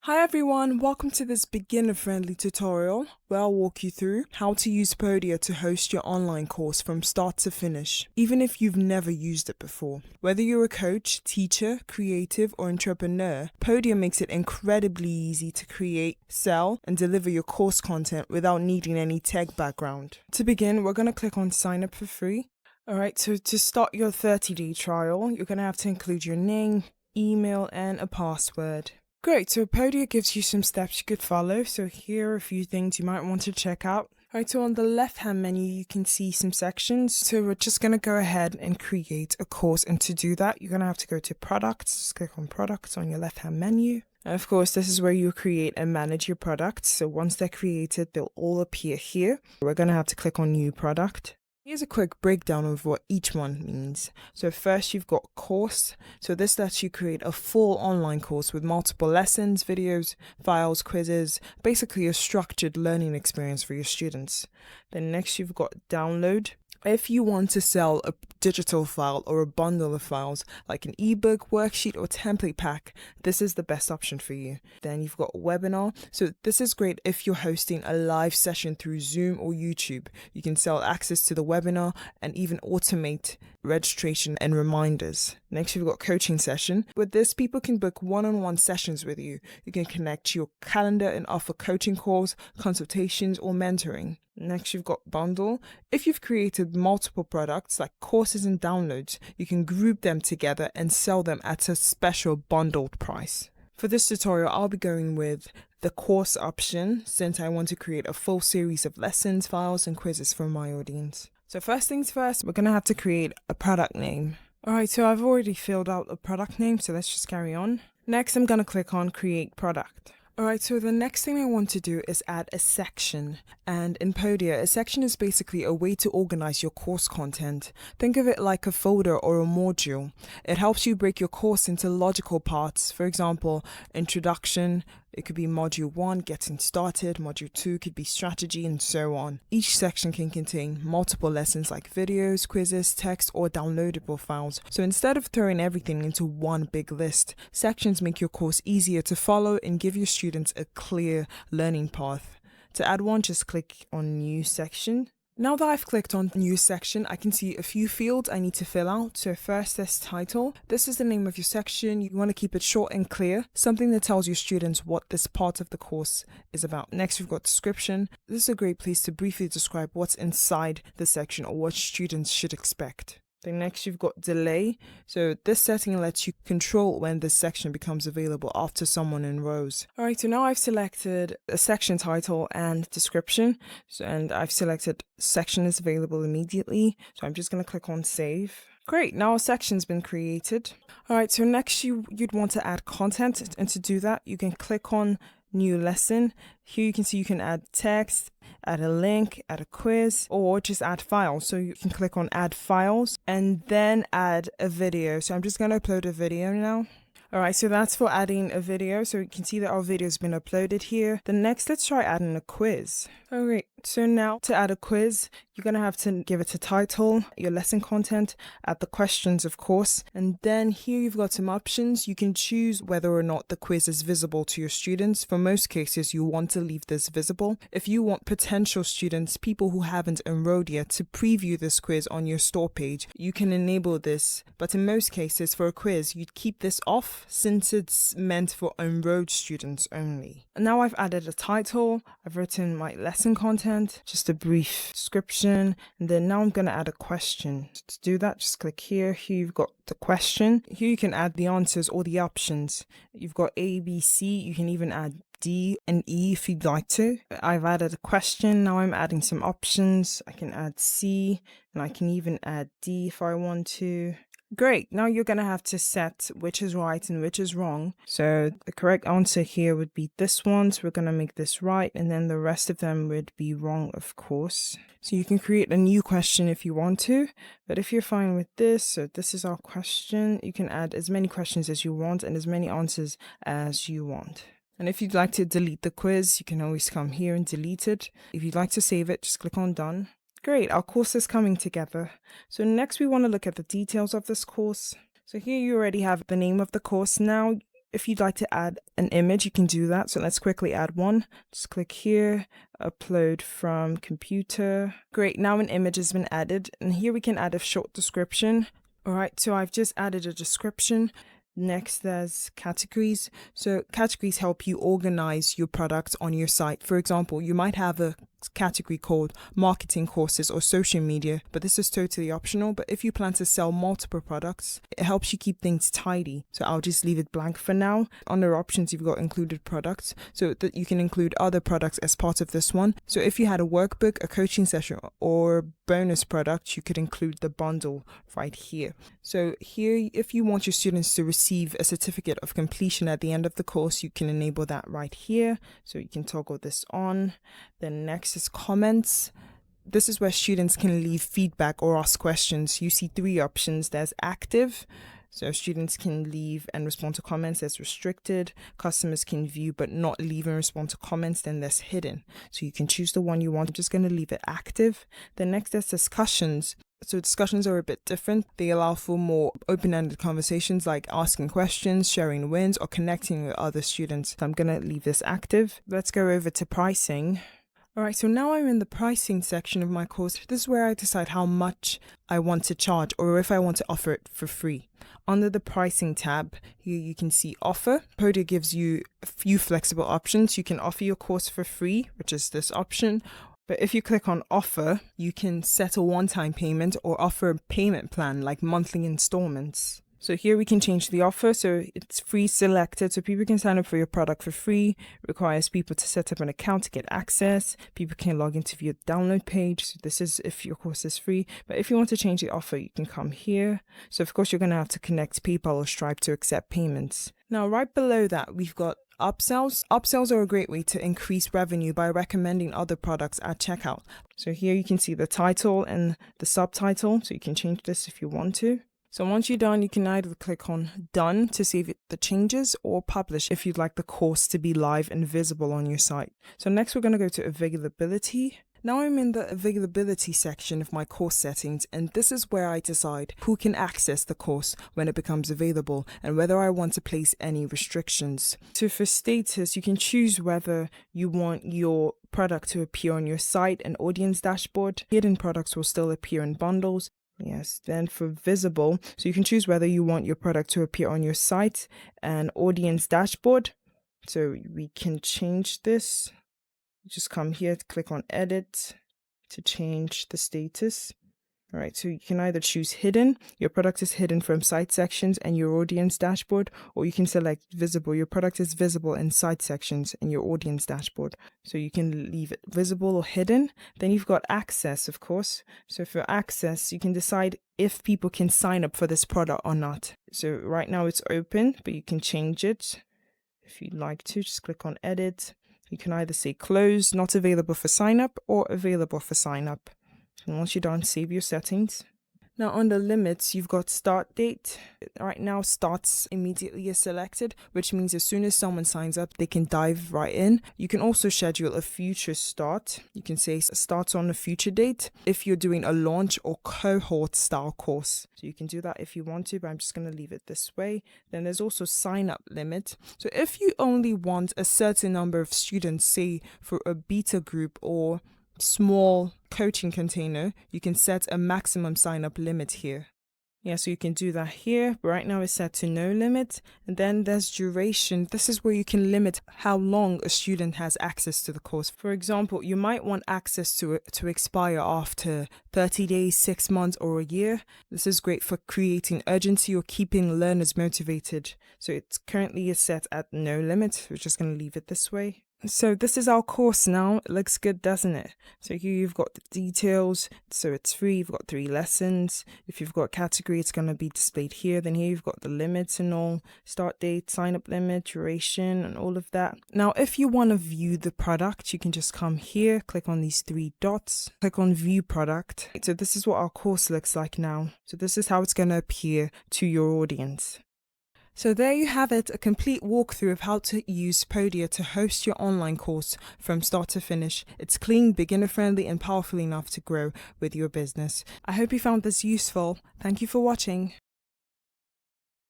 Hi everyone, welcome to this beginner-friendly tutorial where I'll walk you through how to use Podia to host your online course from start to finish, even if you've never used it before. Whether you're a coach, teacher, creative, or entrepreneur, Podia makes it incredibly easy to create, sell, and deliver your course content without needing any tech background. To begin, we're going to click on sign up for free. Alright, so to start your 30-day trial, you're going to have to include your name, email, and a password. Great, so Podia gives you some steps you could follow, so here are a few things you might want to check out. Alright, so on the left-hand menu you can see some sections, so we're just going to go ahead and create a course, and to do that you're going to have to go to products, just click on products on your left-hand menu. And of course this is where you create and manage your products, so once they're created they'll all appear here. We're going to have to click on new product. Here's a quick breakdown of what each one means. So first you've got course. So this lets you create a full online course with multiple lessons, videos, files, quizzes, basically a structured learning experience for your students. Then next you've got download. If you want to sell a digital file or a bundle of files like an ebook, worksheet, or template pack, this is the best option for you. Then you've got webinar. So this is great if you're hosting a live session through Zoom or YouTube. You can sell access to the webinar and even automate registration and reminders. Next, you've got coaching session. With this, people can book one-on-one sessions with you. You can connect your calendar and offer coaching calls, consultations, or mentoring. Next, you've got bundle. If you've created multiple products like courses and downloads, you can group them together and sell them at a special bundled price. For this tutorial, I'll be going with the course option since I want to create a full series of lessons, files, and quizzes for my audience. So first things first, we're going to have to create a product name. Alright, so I've already filled out a product name, so let's just carry on. Next, I'm going to click on create product. Alright, so the next thing I want to do is add a section. And in Podia, a section is basically a way to organize your course content. Think of it like a folder or a module. It helps you break your course into logical parts. For example, introduction, it could be module 1, getting started, module 2 could be strategy, and so on. Each section can contain multiple lessons like videos, quizzes, text, or downloadable files. So instead of throwing everything into one big list, sections make your course easier to follow and give your students a clear learning path. To add one, just click on new section. Now that I've clicked on new section, I can see a few fields I need to fill out. So first, there's title. This is the name of your section. You want to keep it short and clear, something that tells your students what this part of the course is about. Next, we've got description. This is a great place to briefly describe what's inside the section or what students should expect. Then next you've got delay. So this setting lets you control when this section becomes available after someone enrolls. Alright, so now I've selected a section title and description. And I've selected section is available immediately. So I'm just going to click on save. Great, now a section's been created. Alright, so next you'd want to add content, and to do that you can click on new lesson. Here you can see you can add text, add a link, add a quiz, or just add files. So you can click on add files and then add a video. So I'm just going to upload a video now. Alright, so that's for adding a video. So you can see that our video has been uploaded here. Then next, let's try adding a quiz. Alright, so now to add a quiz, you're going to have to give it a title, your lesson content, add the questions, of course. And then here you've got some options. You can choose whether or not the quiz is visible to your students. For most cases, you want to leave this visible. If you want potential students, people who haven't enrolled yet, to preview this quiz on your store page, you can enable this. But in most cases, for a quiz, you'd keep this off since it's meant for enrolled students only. And now I've added a title, I've written my lesson content, just a brief description, and then now I'm going to add a question. To do that, just click here. Here you've got the question. Here you can add the answers or the options. You've got A, B, C. You can even add D and E if you'd like to. I've added a question. Now I'm adding some options. I can add C, and I can even add D if I want to. Great, now you're going to have to set which is right and which is wrong. So the correct answer here would be this one, so we're going to make this right, and then the rest of them would be wrong, of course. So you can create a new question if you want to, but if you're fine with this, so this is our question, you can add as many questions as you want and as many answers as you want. And if you'd like to delete the quiz, you can always come here and delete it. If you'd like to save it, just click on done. Great, our course is coming together. So next we want to look at the details of this course. So here you already have the name of the course. Now If you'd like to add an image, you can do that. So let's quickly add one. Just click here, upload from computer. Great, now an image has been added, and here we can add a short description. All right, so I've just added a description. Next, there's categories. So categories help you organize your products on your site. For example, you might have a category called marketing courses or social media, but this is totally optional. But if you plan to sell multiple products, it helps you keep things tidy. So I'll just leave it blank for now. Under options, you've got included products, so that you can include other products as part of this one. So if you had a workbook, a coaching session, or bonus product, you could include the bundle right here. So here, if you want your students to receive a certificate of completion at the end of the course, you can enable that right here. So you can toggle this on. Then next is comments. This is where students can leave feedback or ask questions. You see three options. There's active, so students can leave and respond to comments. There's restricted, customers can view but not leave and respond to comments. Then there's hidden, so you can choose the one you want. I'm just going to leave it active. Then next, there's discussions. So discussions are a bit different. They allow for more open-ended conversations, like asking questions, sharing wins, or connecting with other students. So I'm going to leave this active. Let's go over to pricing. Alright, so now I'm in the pricing section of my course. This is where I decide how much I want to charge, or if I want to offer it for free. Under the pricing tab, here you can see offer. Podia gives you a few flexible options. You can offer your course for free, which is this option. But if you click on offer, you can set a one-time payment or offer a payment plan like monthly installments. So here we can change the offer, so it's free selected, so people can sign up for your product for free. It requires people to set up an account to get access. People can log into view the download page. So this is if your course is free. But if you want to change the offer, you can come here. So of course you're going to have to connect PayPal or Stripe to accept payments. Now right below that, we've got upsells. Upsells are a great way to increase revenue by recommending other products at checkout. So here you can see the title and the subtitle, so you can change this if you want to. So once you're done, you can either click on done to save the changes or publish if you'd like the course to be live and visible on your site. So next we're going to go to availability. Now I'm in the availability section of my course settings, and this is where I decide who can access the course when it becomes available and whether I want to place any restrictions. So for status, you can choose whether you want your product to appear on your site and audience dashboard. Hidden products will still appear in bundles. Yes, then for visible, so you can choose whether you want your product to appear on your site and audience dashboard. So we can change this. Just come here, click on edit to change the status. All right, so you can either choose hidden, your product is hidden from site sections and your audience dashboard, or you can select visible, your product is visible in site sections and your audience dashboard. So you can leave it visible or hidden. Then you've got access, of course. So for access, you can decide if people can sign up for this product or not. So right now it's open, but you can change it if you'd like to. Just click on edit. You can either say closed, not available for sign up, or available for sign up. And once you're done, save your settings. Now under limits, you've got start date. Right now, starts immediately is selected, which means as soon as someone signs up, they can dive right in. You can also schedule a future start. You can say starts on a future date if you're doing a launch or cohort style course. So you can do that if you want to, but I'm just going to leave it this way. Then there's also sign up limit. So if you only want a certain number of students, say for a beta group or small coaching container, you can set a maximum sign up limit here. Yeah, so you can do that here, but right now it's set to no limit. And then there's duration. This is where you can limit how long a student has access to the course. For example, you might want access to it to expire after 30 days, 6 months, or a year. This is great for creating urgency or keeping learners motivated. So it's currently set at no limit. We're just going to leave it this way. So this is our course now. It looks good, doesn't it? So here you've got the details. So it's free. You've got 3 lessons. If you've got category, it's going to be displayed here. Then here you've got the limits and all. Start date, sign up limit, duration, and all of that. Now, if you want to view the product, you can just come here, click on these 3 dots, click on view product. So this is what our course looks like now. So this is how it's going to appear to your audience. So there you have it, a complete walkthrough of how to use Podia to host your online course from start to finish. It's clean, beginner friendly, and powerful enough to grow with your business. I hope you found this useful. Thank you for watching.